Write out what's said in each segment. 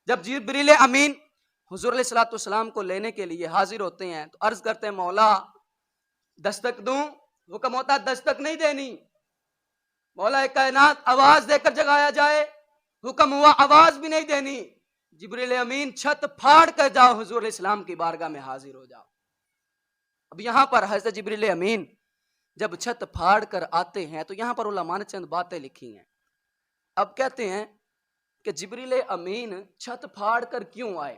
جب جبریل امین حضور علیہ الصلوۃ والسلام کو لینے کے لیے حاضر ہوتے ہیں تو عرض کرتے ہیں مولا دستک دوں؟ حکم ہوتا ہے دستک نہیں دینی، مولا کائنات آواز دے کر جگایا جائے، حکم ہوا آواز بھی نہیں دینی، جبریل امین چھت پھاڑ کر جاؤ، حضور علیہ السلام کی بارگاہ میں حاضر ہو جاؤ۔ اب یہاں پر حضرت جبریل امین جب چھت پھاڑ کر آتے ہیں تو یہاں پر علماء نے چند باتیں لکھی ہیں۔ اب کہتے ہیں کہ جبریل امین چھت پھاڑ کر کیوں آئے؟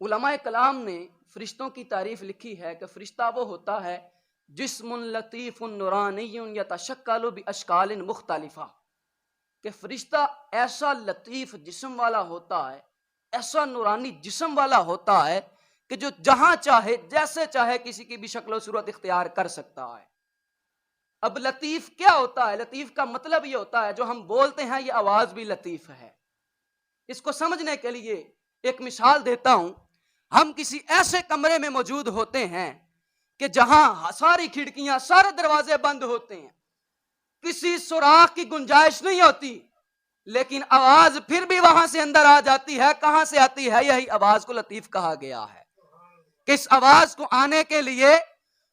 علماء کلام نے فرشتوں کی تعریف لکھی ہے کہ فرشتہ وہ ہوتا ہے جسم لطیف نورانی یتشکل باشکال مختلفہ، کہ فرشتہ ایسا لطیف جسم والا ہوتا ہے، ایسا نورانی جسم والا ہوتا ہے کہ جو جہاں چاہے جیسے چاہے کسی کی بھی شکل و صورت اختیار کر سکتا ہے۔ اب لطیف کیا ہوتا ہے؟ لطیف کا مطلب یہ ہوتا ہے جو ہم بولتے ہیں یہ آواز بھی لطیف ہے۔ اس کو سمجھنے کے لیے ایک مثال دیتا ہوں۔ ہم کسی ایسے کمرے میں موجود ہوتے ہیں کہ جہاں ساری کھڑکیاں سارے دروازے بند ہوتے ہیں، کسی سوراخ کی گنجائش نہیں ہوتی، لیکن آواز پھر بھی وہاں سے اندر آ جاتی ہے۔ کہاں سے آتی ہے؟ یہی آواز کو لطیف کہا گیا ہے کہ اس آواز کو آنے کے لیے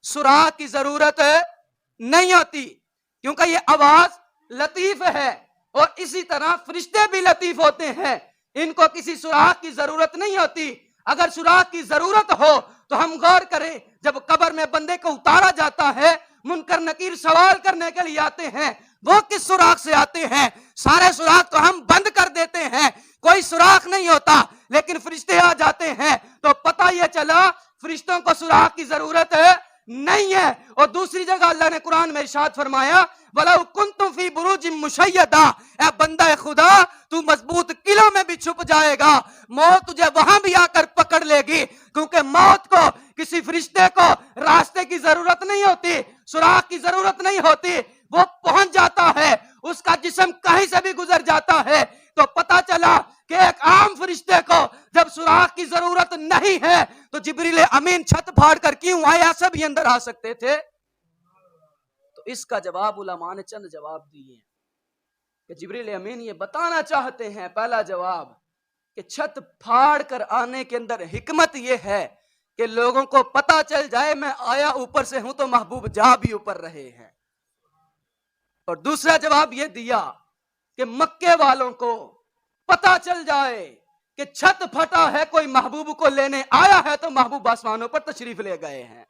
سوراخ کی ضرورت نہیں ہوتی، کیونکہ یہ آواز لطیف ہے۔ اور اسی طرح فرشتے بھی لطیف ہوتے ہیں، ان کو کسی سوراخ کی ضرورت نہیں ہوتی۔ اگر سوراخ کی ضرورت ہو تو ہم غور کریں، جب قبر میں بندے کو اتارا جاتا ہے، منکر نکیر سوال کرنے کے لیے آتے ہیں، وہ کس سوراخ سے آتے ہیں؟ سارے سوراخ تو ہم بند کر دیتے ہیں، کوئی سوراخ نہیں ہوتا، لیکن فرشتے آ جاتے ہیں تو پتہ یہ چلا فرشتوں کو سوراخ کی ضرورت نہیں ہے۔ اور دوسری جگہ اللہ نے قرآن میں ارشاد فرمایا وَلَوْ كُنْتُمْ فِي بُرُوجٍ مُشَيَّدَةٍ، اے بندہ خدا تو مضبوط قلعوں میں بھی چھپ جائے گا، موت تجھے وہاں بھی آ کر پکڑ لے گی، کیونکہ موت کو کسی فرشتے کو راستے کی ضرورت نہیں ہوتی، سوراخ کی ضرورت نہیں ہوتی، وہ پہنچ جاتا ہے، اس کا جسم کہیں سے بھی گزر جاتا ہے۔ تو پتہ چلا کہ ایک عام فرشتے کو جب سوراخ کی ضرورت نہیں ہے تو جبریل امین چھت پھاڑ کر کیوں آئے؟ ایسا بھی اندر آ سکتے تھے۔ تو اس کا جواب علماء نے چند جواب دیے ہیں کہ جبریل امین یہ بتانا چاہتے ہیں۔ پہلا جواب کہ چھت پھاڑ کر آنے کے اندر حکمت یہ ہے کہ لوگوں کو پتہ چل جائے میں آیا اوپر سے ہوں تو محبوب جا بھی اوپر رہے ہیں۔ اور دوسرا جواب یہ دیا کہ مکے والوں کو پتہ چل جائے کہ چھت پھٹا ہے، کوئی محبوب کو لینے آیا ہے تو محبوب آسمانوں پر تشریف لے گئے ہیں۔